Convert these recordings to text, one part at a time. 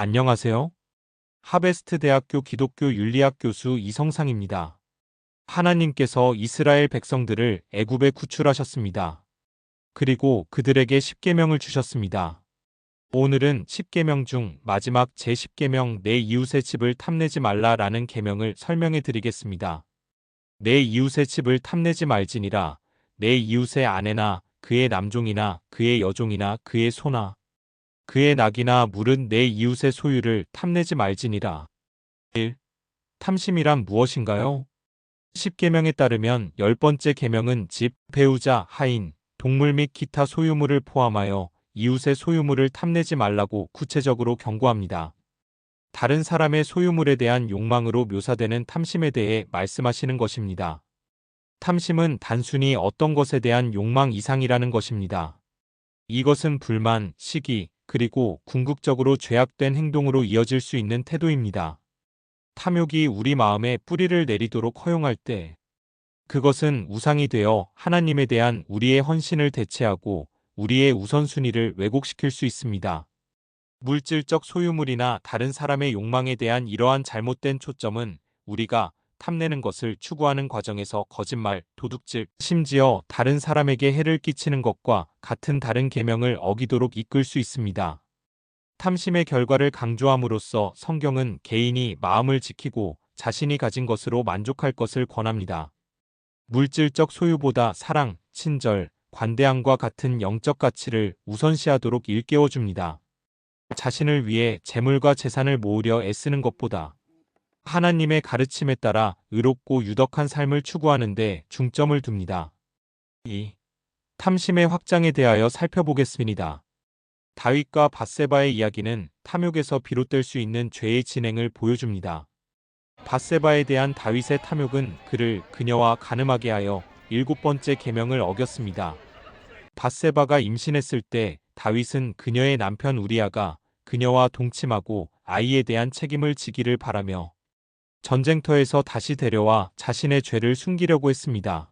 안녕하세요. 하베스트 대학교 기독교 윤리학 교수 이성상입니다. 하나님께서 이스라엘 백성들을 애굽에 구출하셨습니다. 그리고 그들에게 십계명을 주셨습니다. 오늘은 십계명 중 마지막 제10계명 내 이웃의 집을 탐내지 말라라는 계명을 설명해 드리겠습니다. 내 이웃의 집을 탐내지 말지니라. 내 이웃의 아내나 그의 남종이나 그의 여종이나 그의 소나 그의 낙이나 물은 내 이웃의 소유를 탐내지 말지니라. 1. 탐심이란 무엇인가요? 십계명에 따르면 10번째 계명은 집, 배우자, 하인, 동물 및 기타 소유물을 포함하여 이웃의 소유물을 탐내지 말라고 구체적으로 경고합니다. 다른 사람의 소유물에 대한 욕망으로 묘사되는 탐심에 대해 말씀하시는 것입니다. 탐심은 단순히 어떤 것에 대한 욕망 이상이라는 것입니다. 이것은 불만, 시기, 그리고 궁극적으로 죄악된 행동으로 이어질 수 있는 태도입니다. 탐욕이 우리 마음에 뿌리를 내리도록 허용할 때 그것은 우상이 되어 하나님에 대한 우리의 헌신을 대체하고 우리의 우선순위를 왜곡시킬 수 있습니다. 물질적 소유물이나 다른 사람의 욕망에 대한 이러한 잘못된 초점은 우리가 탐내는 것을 추구하는 과정에서 거짓말, 도둑질, 심지어 다른 사람에게 해를 끼치는 것과 같은 다른 계명을 어기도록 이끌 수 있습니다. 탐심의 결과를 강조함으로써 성경은 개인이 마음을 지키고 자신이 가진 것으로 만족할 것을 권합니다. 물질적 소유보다 사랑, 친절, 관대함과 같은 영적 가치를 우선시하도록 일깨워줍니다. 자신을 위해 재물과 재산을 모으려 애쓰는 것보다 하나님의 가르침에 따라 의롭고 유덕한 삶을 추구하는 데 중점을 둡니다. 2. 탐심의 확장에 대하여 살펴보겠습니다. 다윗과 밧세바의 이야기는 탐욕에서 비롯될 수 있는 죄의 진행을 보여줍니다. 밧세바에 대한 다윗의 탐욕은 그를 그녀와 간음하게 하여 7번째 계명을 어겼습니다. 밧세바가 임신했을 때 다윗은 그녀의 남편 우리아가 그녀와 동침하고 아이에 대한 책임을 지기를 바라며 전쟁터에서 다시 데려와 자신의 죄를 숨기려고 했습니다.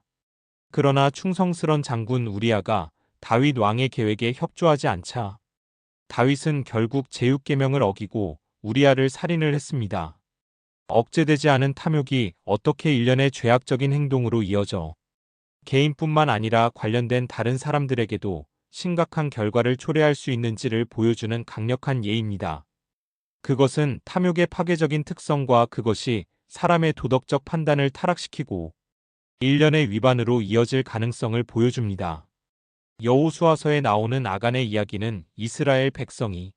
그러나 충성스런 장군 우리아가 다윗 왕의 계획에 협조하지 않자 다윗은 결국 제6계명을 어기고 우리아를 살인을 했습니다. 억제되지 않은 탐욕이 어떻게 일련의 죄악적인 행동으로 이어져 개인뿐만 아니라 관련된 다른 사람들에게도 심각한 결과를 초래할 수 있는지를 보여주는 강력한 예입니다. 그것은 탐욕의 파괴적인 특성과 그것이 사람의 도덕적 판단을 타락시키고 일련의 위반으로 이어질 가능성을 보여줍니다. 여호수아서에 나오는 아간의 이야기는 이스라엘 백성이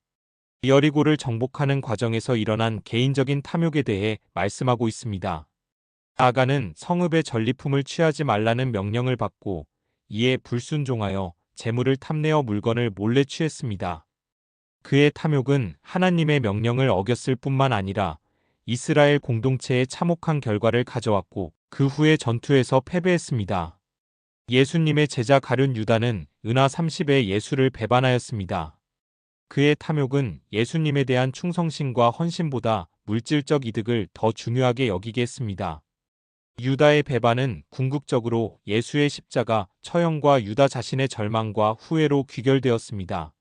여리고를 정복하는 과정에서 일어난 개인적인 탐욕에 대해 말씀하고 있습니다. 아간은 성읍의 전리품을 취하지 말라는 명령을 받고 이에 불순종하여 재물을 탐내어 물건을 몰래 취했습니다. 그의 탐욕은 하나님의 명령을 어겼을 뿐만 아니라 이스라엘 공동체에 참혹한 결과를 가져왔고 그 후에 전투에서 패배했습니다. 예수님의 제자 가룟 유다는 은하 30에 예수를 배반하였습니다. 그의 탐욕은 예수님에 대한 충성심과 헌신보다 물질적 이득을 더 중요하게 여기게 했습니다. 유다의 배반은 궁극적으로 예수의 십자가 처형과 유다 자신의 절망과 후회로 귀결되었습니다.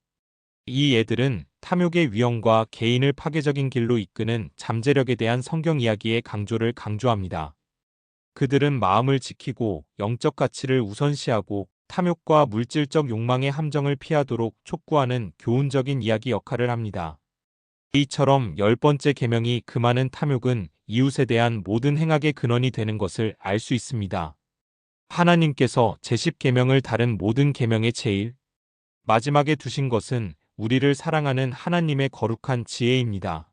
이 예들은 탐욕의 위험과 개인을 파괴적인 길로 이끄는 잠재력에 대한 성경 이야기의 강조를 강조합니다. 그들은 마음을 지키고 영적 가치를 우선시하고 탐욕과 물질적 욕망의 함정을 피하도록 촉구하는 교훈적인 이야기 역할을 합니다. 이처럼 10번째 계명이 금하는 탐욕은 이웃에 대한 모든 행악의 근원이 되는 것을 알 수 있습니다. 하나님께서 제10계명을 다른 모든 계명의 제일 마지막에 두신 것은 우리를 사랑하는 하나님의 거룩한 지혜입니다.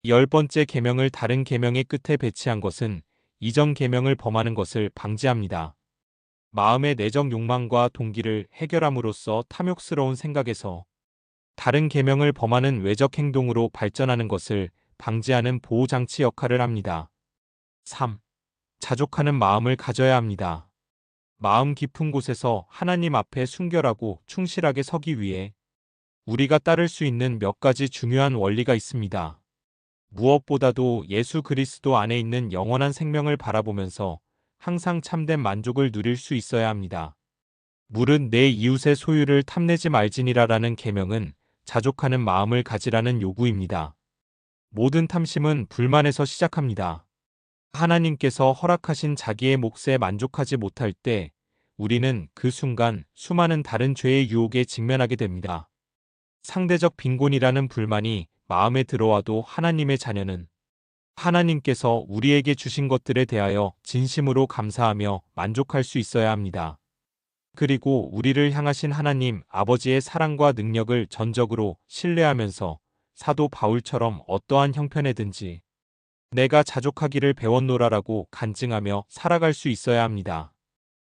10번째 계명을 다른 계명의 끝에 배치한 것은 이전 계명을 범하는 것을 방지합니다. 마음의 내적 욕망과 동기를 해결함으로써 탐욕스러운 생각에서 다른 계명을 범하는 외적 행동으로 발전하는 것을 방지하는 보호장치 역할을 합니다. 3. 자족하는 마음을 가져야 합니다. 마음 깊은 곳에서 하나님 앞에 순결하고 충실하게 서기 위해 우리가 따를 수 있는 몇 가지 중요한 원리가 있습니다. 무엇보다도 예수 그리스도 안에 있는 영원한 생명을 바라보면서 항상 참된 만족을 누릴 수 있어야 합니다. 물은 내 이웃의 소유를 탐내지 말지니라라는 계명은 자족하는 마음을 가지라는 요구입니다. 모든 탐심은 불만에서 시작합니다. 하나님께서 허락하신 자기의 몫에 만족하지 못할 때 우리는 그 순간 수많은 다른 죄의 유혹에 직면하게 됩니다. 상대적 빈곤이라는 불만이 마음에 들어와도 하나님의 자녀는 하나님께서 우리에게 주신 것들에 대하여 진심으로 감사하며 만족할 수 있어야 합니다. 그리고 우리를 향하신 하나님 아버지의 사랑과 능력을 전적으로 신뢰하면서 사도 바울처럼 어떠한 형편에든지 내가 자족하기를 배웠노라라고 간증하며 살아갈 수 있어야 합니다.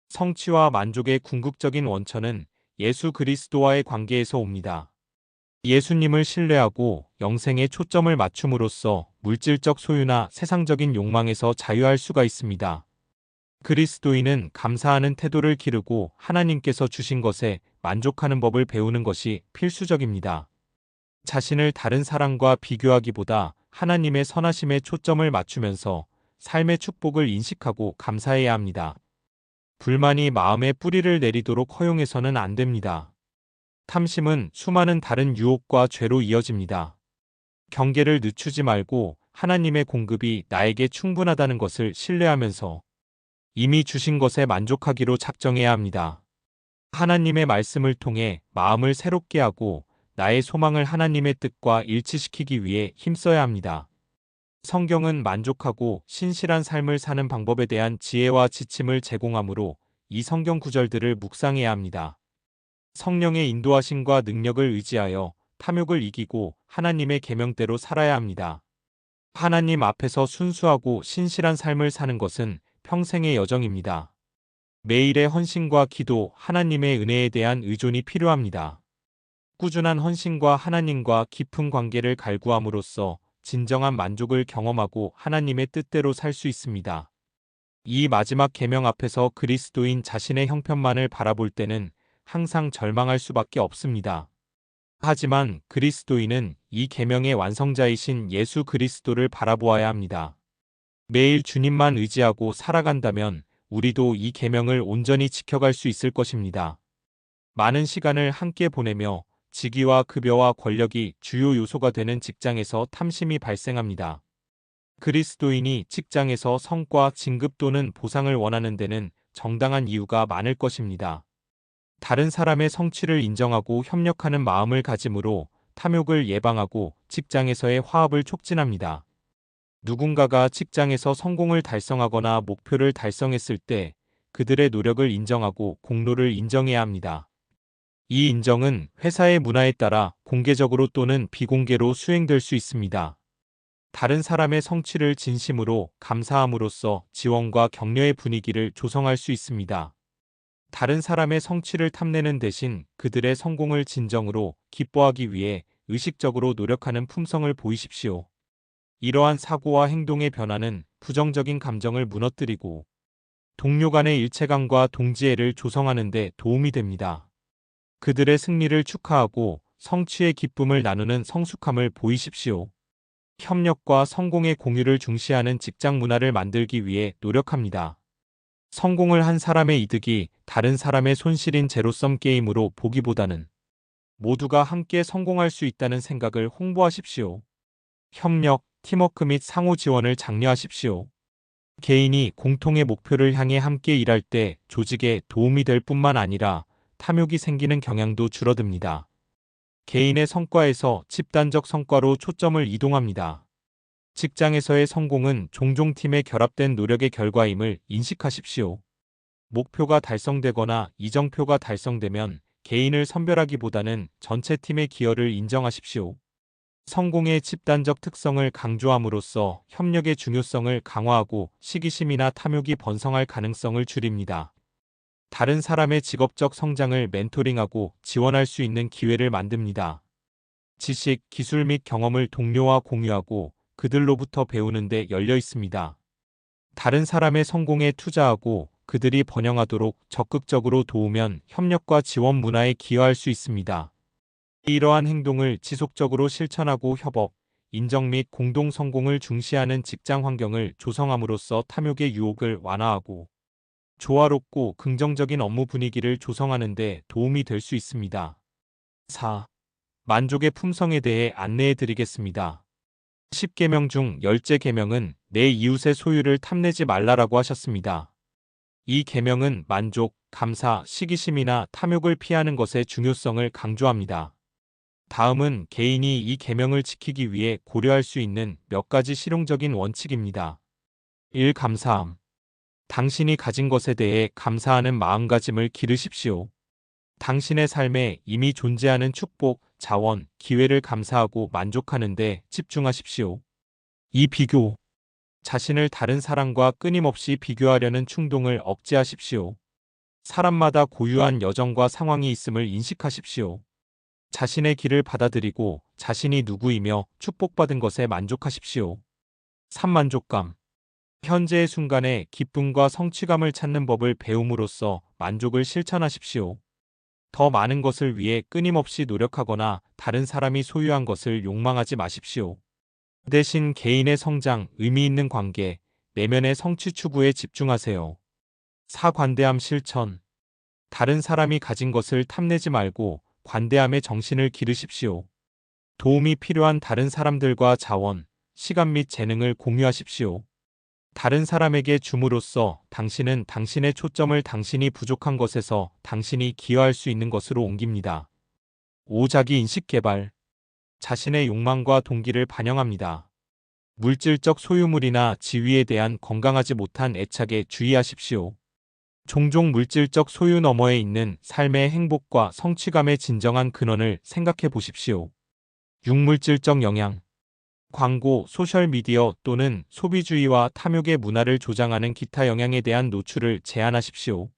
성취와 만족의 궁극적인 원천은 예수 그리스도와의 관계에서 옵니다. 예수님을 신뢰하고 영생에 초점을 맞춤으로써 물질적 소유나 세상적인 욕망에서 자유할 수가 있습니다. 그리스도인은 감사하는 태도를 기르고 하나님께서 주신 것에 만족하는 법을 배우는 것이 필수적입니다. 자신을 다른 사람과 비교하기보다 하나님의 선하심에 초점을 맞추면서 삶의 축복을 인식하고 감사해야 합니다. 불만이 마음에 뿌리를 내리도록 허용해서는 안 됩니다. 탐심은 수많은 다른 유혹과 죄로 이어집니다. 경계를 늦추지 말고 하나님의 공급이 나에게 충분하다는 것을 신뢰하면서 이미 주신 것에 만족하기로 작정해야 합니다. 하나님의 말씀을 통해 마음을 새롭게 하고 나의 소망을 하나님의 뜻과 일치시키기 위해 힘써야 합니다. 성경은 만족하고 신실한 삶을 사는 방법에 대한 지혜와 지침을 제공하므로 이 성경 구절들을 묵상해야 합니다. 성령의 인도하심과 능력을 의지하여 탐욕을 이기고 하나님의 계명대로 살아야 합니다. 하나님 앞에서 순수하고 신실한 삶을 사는 것은 평생의 여정입니다. 매일의 헌신과 기도, 하나님의 은혜에 대한 의존이 필요합니다. 꾸준한 헌신과 하나님과 깊은 관계를 갈구함으로써 진정한 만족을 경험하고 하나님의 뜻대로 살 수 있습니다. 이 마지막 계명 앞에서 그리스도인 자신의 형편만을 바라볼 때는 항상 절망할 수밖에 없습니다. 하지만 그리스도인은 이 계명의 완성자이신 예수 그리스도를 바라보아야 합니다. 매일 주님만 의지하고 살아간다면 우리도 이 계명을 온전히 지켜갈 수 있을 것입니다. 많은 시간을 함께 보내며 직위와 급여와 권력이 주요 요소가 되는 직장에서 탐심이 발생합니다. 그리스도인이 직장에서 성과, 진급 또는 보상을 원하는 데는 정당한 이유가 많을 것입니다. 다른 사람의 성취를 인정하고 협력하는 마음을 가짐으로 탐욕을 예방하고 직장에서의 화합을 촉진합니다. 누군가가 직장에서 성공을 달성하거나 목표를 달성했을 때 그들의 노력을 인정하고 공로를 인정해야 합니다. 이 인정은 회사의 문화에 따라 공개적으로 또는 비공개로 수행될 수 있습니다. 다른 사람의 성취를 진심으로 감사함으로써 지원과 격려의 분위기를 조성할 수 있습니다. 다른 사람의 성취를 탐내는 대신 그들의 성공을 진정으로 기뻐하기 위해 의식적으로 노력하는 품성을 보이십시오. 이러한 사고와 행동의 변화는 부정적인 감정을 무너뜨리고 동료 간의 일체감과 동지애를 조성하는 데 도움이 됩니다. 그들의 승리를 축하하고 성취의 기쁨을 나누는 성숙함을 보이십시오. 협력과 성공의 공유를 중시하는 직장 문화를 만들기 위해 노력합니다. 성공을 한 사람의 이득이 다른 사람의 손실인 제로섬 게임으로 보기보다는 모두가 함께 성공할 수 있다는 생각을 홍보하십시오. 협력, 팀워크 및 상호 지원을 장려하십시오. 개인이 공통의 목표를 향해 함께 일할 때 조직에 도움이 될 뿐만 아니라 탐욕이 생기는 경향도 줄어듭니다. 개인의 성과에서 집단적 성과로 초점을 이동합니다. 직장에서의 성공은 종종 팀의 결합된 노력의 결과임을 인식하십시오. 목표가 달성되거나 이정표가 달성되면 개인을 선별하기보다는 전체 팀의 기여를 인정하십시오. 성공의 집단적 특성을 강조함으로써 협력의 중요성을 강화하고 시기심이나 탐욕이 번성할 가능성을 줄입니다. 다른 사람의 직업적 성장을 멘토링하고 지원할 수 있는 기회를 만듭니다. 지식, 기술 및 경험을 동료와 공유하고 그들로부터 배우는 데 열려 있습니다. 다른 사람의 성공에 투자하고 그들이 번영하도록 적극적으로 도우면 협력과 지원 문화에 기여할 수 있습니다. 이러한 행동을 지속적으로 실천하고 협업, 인정 및 공동 성공을 중시하는 직장 환경을 조성함으로써 탐욕의 유혹을 완화하고 조화롭고 긍정적인 업무 분위기를 조성하는 데 도움이 될 수 있습니다. 4. 만족의 품성에 대해 안내해 드리겠습니다. 10계명 중 10째 계명은 내 이웃의 소유를 탐내지 말라라고 하셨습니다. 이 계명은 만족, 감사, 시기심이나 탐욕을 피하는 것의 중요성을 강조합니다. 다음은 개인이 이 계명을 지키기 위해 고려할 수 있는 몇 가지 실용적인 원칙입니다. 1. 감사함. 당신이 가진 것에 대해 감사하는 마음가짐을 기르십시오. 당신의 삶에 이미 존재하는 축복, 자원, 기회를 감사하고 만족하는 데 집중하십시오. 2. 비교. 자신을 다른 사람과 끊임없이 비교하려는 충동을 억제하십시오. 사람마다 고유한 여정과 상황이 있음을 인식하십시오. 자신의 길을 받아들이고 자신이 누구이며 축복받은 것에 만족하십시오. 3. 만족감. 현재의 순간에 기쁨과 성취감을 찾는 법을 배움으로써 만족을 실천하십시오. 더 많은 것을 위해 끊임없이 노력하거나 다른 사람이 소유한 것을 욕망하지 마십시오. 대신 개인의 성장, 의미 있는 관계, 내면의 성취 추구에 집중하세요. 4. 관대함 실천. 다른 사람이 가진 것을 탐내지 말고 관대함의 정신을 기르십시오. 도움이 필요한 다른 사람들과 자원, 시간 및 재능을 공유하십시오. 다른 사람에게 줌으로써 당신은 당신의 초점을 당신이 부족한 것에서 당신이 기여할 수 있는 것으로 옮깁니다. 5. 자기인식 개발. 자신의 욕망과 동기를 반영합니다. 물질적 소유물이나 지위에 대한 건강하지 못한 애착에 주의하십시오. 종종 물질적 소유 너머에 있는 삶의 행복과 성취감의 진정한 근원을 생각해 보십시오. 6. 물질적 영향. 광고, 소셜미디어 또는 소비주의와 탐욕의 문화를 조장하는 기타 영향에 대한 노출을 제한하십시오.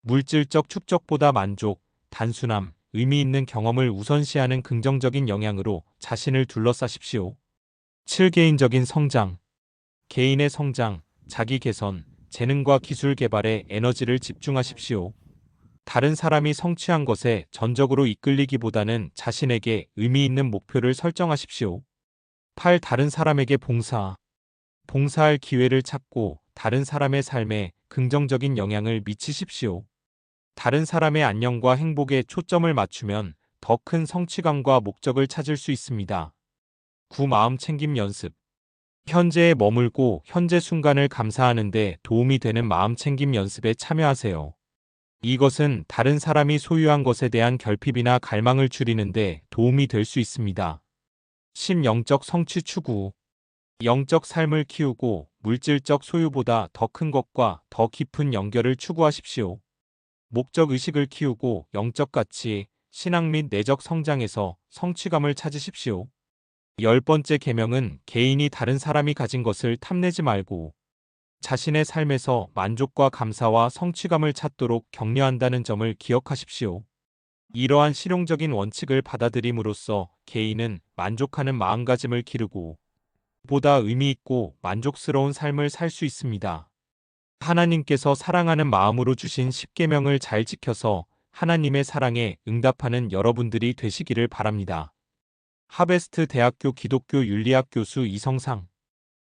물질적 축적보다 만족, 단순함, 의미 있는 경험을 우선시하는 긍정적인 영향으로 자신을 둘러싸십시오. 7. 개인적인 성장. 개인의 성장, 자기 개선, 재능과 기술 개발에 에너지를 집중하십시오. 다른 사람이 성취한 것에 전적으로 이끌리기보다는 자신에게 의미 있는 목표를 설정하십시오. 8. 다른 사람에게 봉사. 봉사할 기회를 찾고 다른 사람의 삶에 긍정적인 영향을 미치십시오. 다른 사람의 안녕과 행복에 초점을 맞추면 더 큰 성취감과 목적을 찾을 수 있습니다. 9. 마음 챙김 연습. 현재에 머물고 현재 순간을 감사하는 데 도움이 되는 마음 챙김 연습에 참여하세요. 이것은 다른 사람이 소유한 것에 대한 결핍이나 갈망을 줄이는 데 도움이 될 수 있습니다. 10. 영적 성취 추구. 영적 삶을 키우고 물질적 소유보다 더 큰 것과 더 깊은 연결을 추구하십시오. 목적 의식을 키우고 영적 가치, 신앙 및 내적 성장에서 성취감을 찾으십시오. 10번째 계명은 개인이 다른 사람이 가진 것을 탐내지 말고 자신의 삶에서 만족과 감사와 성취감을 찾도록 격려한다는 점을 기억하십시오. 이러한 실용적인 원칙을 받아들임으로써 개인은 만족하는 마음가짐을 기르고 보다 의미 있고 만족스러운 삶을 살 수 있습니다. 하나님께서 사랑하는 마음으로 주신 10계명을 잘 지켜서 하나님의 사랑에 응답하는 여러분들이 되시기를 바랍니다. 하베스트 대학교 기독교 윤리학 교수 이성상